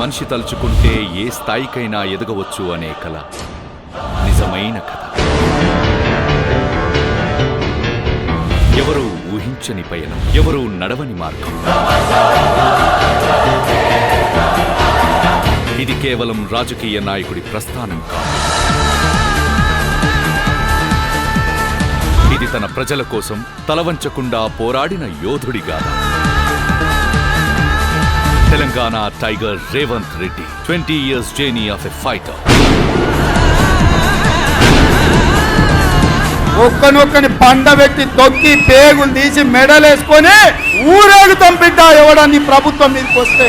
మనిషి తలుచుకుంటే ఏ స్థాయికైనా ఎదగవచ్చు అనే కల నిజమైన కథ. ఎవరూ ఊహించని పయనం, ఎవరూ నడవని మార్గం. ఇది కేవలం రాజకీయ నాయకుడి ప్రస్థానం కాదు. ఇది తన ప్రజల కోసం తలవంచకుండా పోరాడిన యోధుడిగా. Telangana tiger Revanth Reddy 20 years journey of a fighter. ఒక్కనొక్కని పండబెట్టి తొక్కి పేగులు తీసి మెడలేసుకొని ఊరేగుతాం బిడ్డ ఎవడని ప్రభుత్వం మీదకి వస్తే.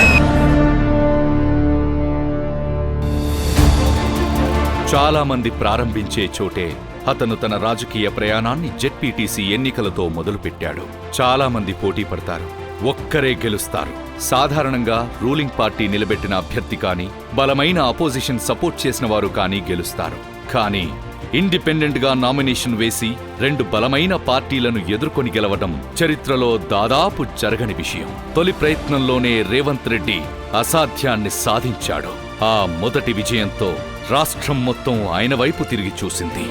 చాలా మంది ప్రారంభించే చోటే అతను తన రాజకీయ ప్రయాణాన్ని జెడ్పీటీసీ ఎన్నికలతో మొదలుపెట్టాడు. చాలా మంది పోటీ పడతారు, ఒక్కరే గెలుస్తారు. సాధారణంగా రూలింగ్ పార్టీ నిలబెట్టిన అభ్యర్థి కానీ, బలమైన అపోజిషన్ సపోర్ట్ చేసిన వారు కానీ గెలుస్తారు. కానీ ఇండిపెండెంట్ గా నామినేషన్ వేసి 2 బలమైన పార్టీలను ఎదుర్కొని గెలవడం చరిత్రలో దాదాపు జరగని విషయం. తొలి ప్రయత్నంలోనే రేవంత్ రెడ్డి అసాధ్యాన్ని సాధించాడు. ఆ మొదటి విజయంతో రాష్ట్రం మొత్తం ఆయన వైపు తిరిగి చూసింది.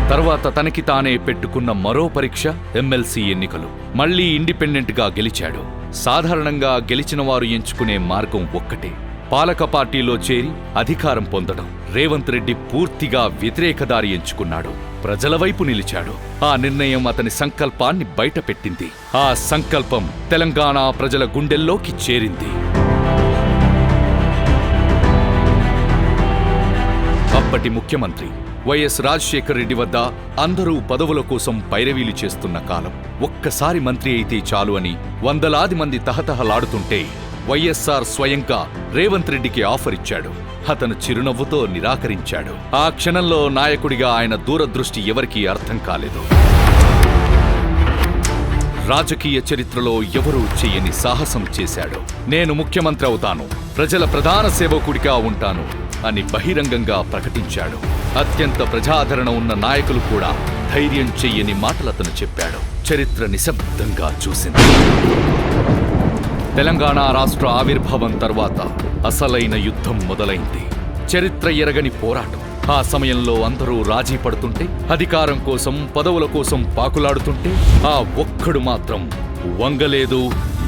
తర్వాత తనకి తానే పెట్టుకున్న మరో పరీక్ష ఎమ్మెల్సీ ఎన్నికలు. మళ్లీ ఇండిపెండెంట్ గా గెలిచాడు. సాధారణంగా గెలిచిన వారు ఎంచుకునే మార్గం ఒక్కటే, పాలక పార్టీలో చేరి అధికారం పొందడం. రేవంత్ రెడ్డి పూర్తిగా వ్యతిరేక దారి ఎంచుకున్నాడు. ప్రజల వైపు నిలిచాడు. ఆ నిర్ణయం అతని సంకల్పాన్ని బయటపెట్టింది. ఆ సంకల్పం తెలంగాణ ప్రజల గుండెల్లోకి చేరింది. అప్పటి ముఖ్యమంత్రి వైఎస్ రాజశేఖర్ రెడ్డి వద్ద అందరూ పదవుల కోసం పైరవీలు చేస్తున్న కాలం. ఒక్కసారి మంత్రి అయితే చాలు అని వందలాది మంది తహతహలాడుతుంటే వైఎస్ఆర్ స్వయంగా రేవంత్ రెడ్డికి ఆఫర్ ఇచ్చాడు. అతను చిరునవ్వుతో నిరాకరించాడు. ఆ క్షణంలో నాయకుడిగా ఆయన దూరదృష్టి ఎవరికీ అర్థం కాలేదు. రాజకీయ చరిత్రలో ఎవరూ చేయని సాహసం చేశాడు. నేను ముఖ్యమంత్రి అవుతాను, ప్రజల ప్రధాన సేవకుడిగా ఉంటాను అని బహిరంగంగా ప్రకటించాడు. అత్యంత ప్రజాదరణ ఉన్న నాయకులు కూడా ధైర్యం చెయ్యని మాటలతను చెప్పాడు. చరిత్ర నిశ్శబ్దంగా చూసింది. తెలంగాణ రాష్ట్ర ఆవిర్భావం తర్వాత అసలైన యుద్ధం మొదలైంది. చరిత్ర ఎరగని పోరాటం. ఆ సమయంలో అందరూ రాజీ పడుతుంటే, అధికారం కోసం పదవుల కోసం పాకులాడుతుంటే, ఆ ఒక్కడు మాత్రం వంగలేదు,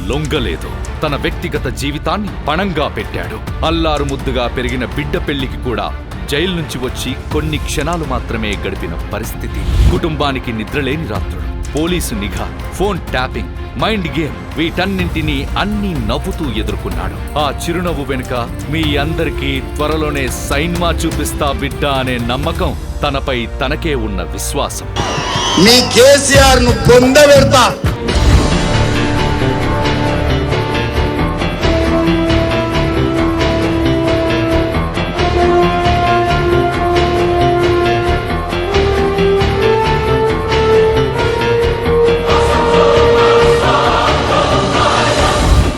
లొంగలేదు. తన వ్యక్తిగత జీవితాన్ని పణంగా పెట్టాడు. అల్లారు ముద్దుగా పెరిగిన బిడ్డ పెళ్లికి కూడా జైలు నుంచి వచ్చి కొన్ని క్షణాలు మాత్రమే గడిపిన పరిస్థితి. కుటుంబానికి నిద్రలేని రాత్రులు, పోలీసు నిఘా, ఫోన్ ట్యాపింగ్, మైండ్ గేమ్, వీటన్నింటినీ అన్నీ నవ్వుతూ ఎదుర్కొన్నాడు. ఆ చిరునవ్వు వెనుక మీ అందరికీ త్వరలోనే సైన్మా చూపిస్తా బిడ్డ అనే నమ్మకం, తనపై తనకే ఉన్న విశ్వాసం. మీ కేసీఆర్ ను పొందబెడతా.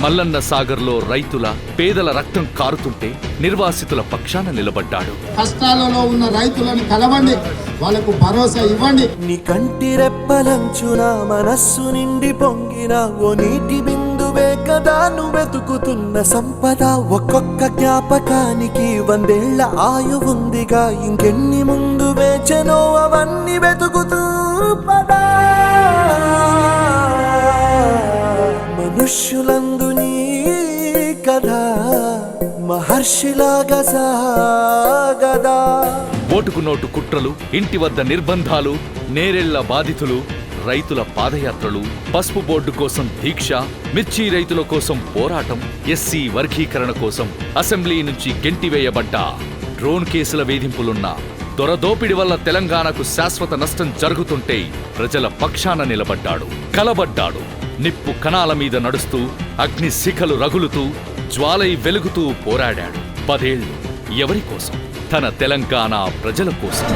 మల్లన్న సాగర్లో రైతుల, పేదల రక్తం కారుతుంటే నిర్వాసితుల పక్షాన నిలబడ్డాడు. కష్టాలలో ఉన్న రైతులను కలవండి, వాళ్ళకు భరోసా ఇవ్వండి. నీ కంటి రెప్పలంచున మనస్సు నిండి పొంగిన ఓ నీటి బిందువే కదా నువ్వు వెతుకుతున్న సంపద. ఒక్కొక్క జ్ఞాపకానికి 100 ఏళ్ల ఆయువుందిగా, ఇంకెన్ని ముందు వేచనో అవన్నీ వెతుకుతూ పదా. మనుష్యులందు నీ కథ మహర్షిలాగా సాగదా. ఓటుకు నోటు కుట్రలు, ఇంటి వద్ద నిర్బంధాలు, నేరెళ్ల బాధితులు, రైతుల పాదయాత్రలు, పసుపు బోర్డు కోసం దీక్ష, మిర్చి రైతుల కోసం పోరాటం, ఎస్సీ వర్గీకరణ కోసం అసెంబ్లీ నుంచి గెంటివేయబడ్డ, డ్రోన్ కేసుల వేధింపులున్న, దొరదోపిడి వల్ల తెలంగాణకు శాశ్వత నష్టం జరుగుతుంటే ప్రజల పక్షాన నిలబడ్డాడు, కలబడ్డాడు. నిప్పు కణాల మీద నడుస్తూ, అగ్ని శిఖలు రగులుతూ, జ్వాలై వెలుగుతూ పోరాడాడు. 10 ఏళ్లు ఎవరి కోసం? తన తెలంగాణ ప్రజల కోసం.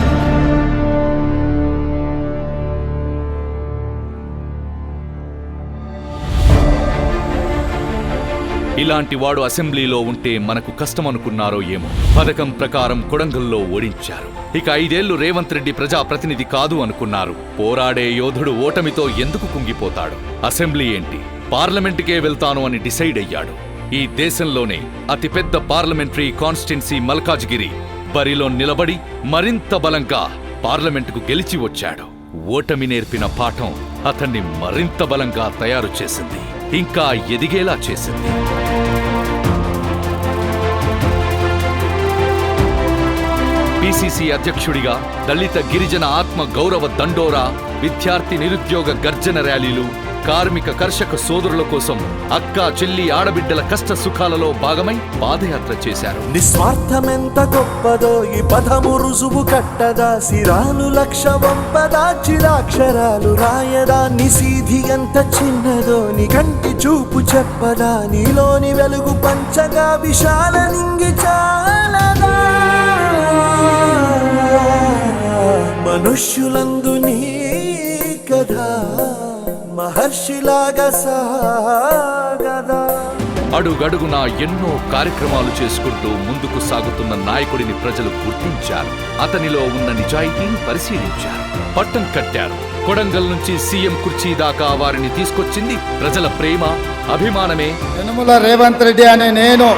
ఇలాంటి వాడు అసెంబ్లీలో ఉంటే మనకు కష్టమనుకున్నారో ఏమో. పథకం ప్రకారం కొడంగల్లో ఓడించారు. ఇక 5 ఏళ్లు రేవంత్ రెడ్డి ప్రజాప్రతినిధి కాదు అనుకున్నారు. పోరాడే యోధుడు ఓటమితో ఎందుకు కుంగిపోతాడు? అసెంబ్లీ ఏంటి, పార్లమెంటుకే వెళ్తాను అని డిసైడ్ అయ్యాడు. ఈ దేశంలోనే అతిపెద్ద పార్లమెంటరీ కాన్స్టిట్యున్సీ మల్కాజ్గిరి బరిలో నిలబడి మరింత బలంగా పార్లమెంటుకు గెలిచి వచ్చాడు. ఓటమి నేర్పిన పాఠం అతన్ని మరింత బలంగా తయారు చేసింది, ఇంకా ఎదిగేలా చేసింది. పిసిసి అధ్యక్షుడిగా దళిత గిరిజన ఆత్మ గౌరవ దండోరా, విద్యార్థి నిరుద్యోగ గర్జన ర్యాలీలు, కార్మిక కర్షక సోదరుల కోసం అక్కా చెల్లి ఆడబిడ్డల కష్ట సుఖాలలో భాగమై పాదయాత్ర చేశారు. నిస్వార్థమెంత గొప్పదో ఈ పదము రుజువు కట్టదా, సిరాలు లక్ష వంపదా, చిరాక్షరాలు రాయదా, నిసీధి ఎంత చిన్నదో నీ కంటి చూపు చెప్పదా, నీలోని వెలుగు పంచగా విశాల నింగి చాలదా, మనుష్యులందు నీ కథా మహర్షిలాగా సాగదా. అడుగడుగునా ఎన్నో కార్యక్రమాలు చేసుకుంటూ ముందుకు సాగుతున్న నాయకుడిని ప్రజలు గుర్తించారు. అతనిలో ఉన్న నిజాయితీని పరిశీలించారు, పట్టం కట్టారు. కొడంగల్ నుంచి సీఎం కుర్చీ దాకా వారిని తీసుకొచ్చింది ప్రజల ప్రేమ, అభిమానమే. యనమల రేవంత్ రెడ్డి అనే నేను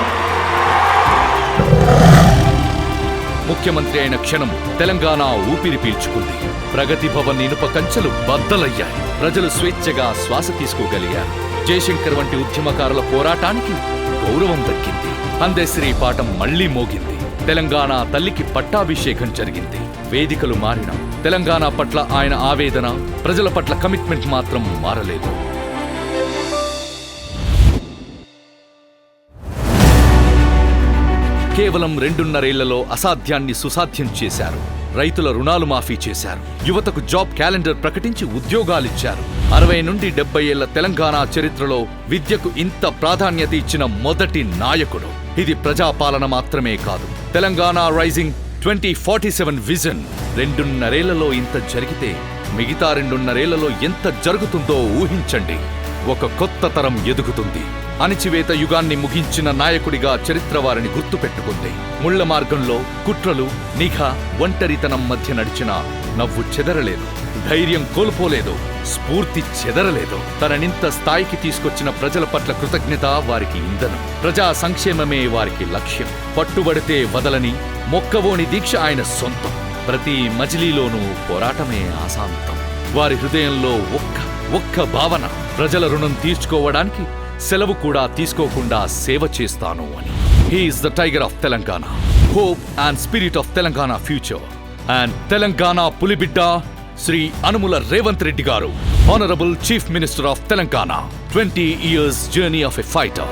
ముఖ్యమంత్రి అయిన క్షణం తెలంగాణ ఊపిరి పీల్చుకుంది. ప్రగతి భవన్ ఇనుప కంచెలు బద్దలయ్యాయి. ప్రజలు స్వేచ్ఛగా శ్వాస తీసుకోగలిగారు. జయశంకర్ వంటి ఉద్యమకారుల పోరాటానికి గౌరవం దక్కింది. అందశ్రీ పాఠం మళ్లీ మోగింది. తెలంగాణ తల్లికి పట్టాభిషేకం జరిగింది. వేదికలు మారిన తెలంగాణ పట్ల ఆయన ఆవేదన, ప్రజల పట్ల కమిట్మెంట్ మాత్రం మారలేదు. కేవలం 2.5 ఏళ్లలో అసాధ్యాన్ని సుసాధ్యం చేశారు. రైతుల రుణాలు మాఫీ చేశారు. యువతకు జాబ్ క్యాలెండర్ ప్రకటించి ఉద్యోగాలిచ్చారు. 60 నుండి 70 ఏళ్ల తెలంగాణ చరిత్రలో విద్యకు ఇంత ప్రాధాన్యత ఇచ్చిన మొదటి నాయకుడు. ఇది ప్రజాపాలన మాత్రమే కాదు, తెలంగాణ రైజింగ్ 2047 విజన్. 2.5 ఏళ్లలో ఇంత జరిగితే మిగతా 2.5 ఏళ్లలో ఎంత జరుగుతుందో ఊహించండి. ఒక కొత్త తరం ఎదుగుతుంది. అణిచివేత యుగాన్ని ముగించిన నాయకుడిగా చరిత్ర వారిని గుర్తుపెట్టుకుంది. ముళ్ల మార్గంలో కుట్రలు, నిఘ, ఒంటరితనం మధ్య నడిచిన నవ్వు చెదరలేదు, ధైర్యం కోల్పోలేదు, స్ఫూర్తి చెదరలేదు. తననింత స్థాయికి తీసుకొచ్చిన ప్రజల పట్ల కృతజ్ఞత వారికి ఇంధనం. ప్రజా సంక్షేమమే వారికి లక్ష్యం. పట్టుబడితే వదలని మొక్కవోని దీక్ష ఆయన సొంతం. ప్రతి మజిలీలోనూ పోరాటమే ఆశాంతం. వారి హృదయంలో ఒక్క భావన, ప్రజల రుణం తీర్చుకోవడానికి సెలవు కూడా తీసుకోకుండా సేవ చేస్తాను అని. He is the tiger of Telangana, hope and spirit of Telangana future. And Telangana పులిబిడ్డ శ్రీ అనుముల రేవంత్ రెడ్డి గారు, honourable chief minister of Telangana. 20 years journey of a fighter.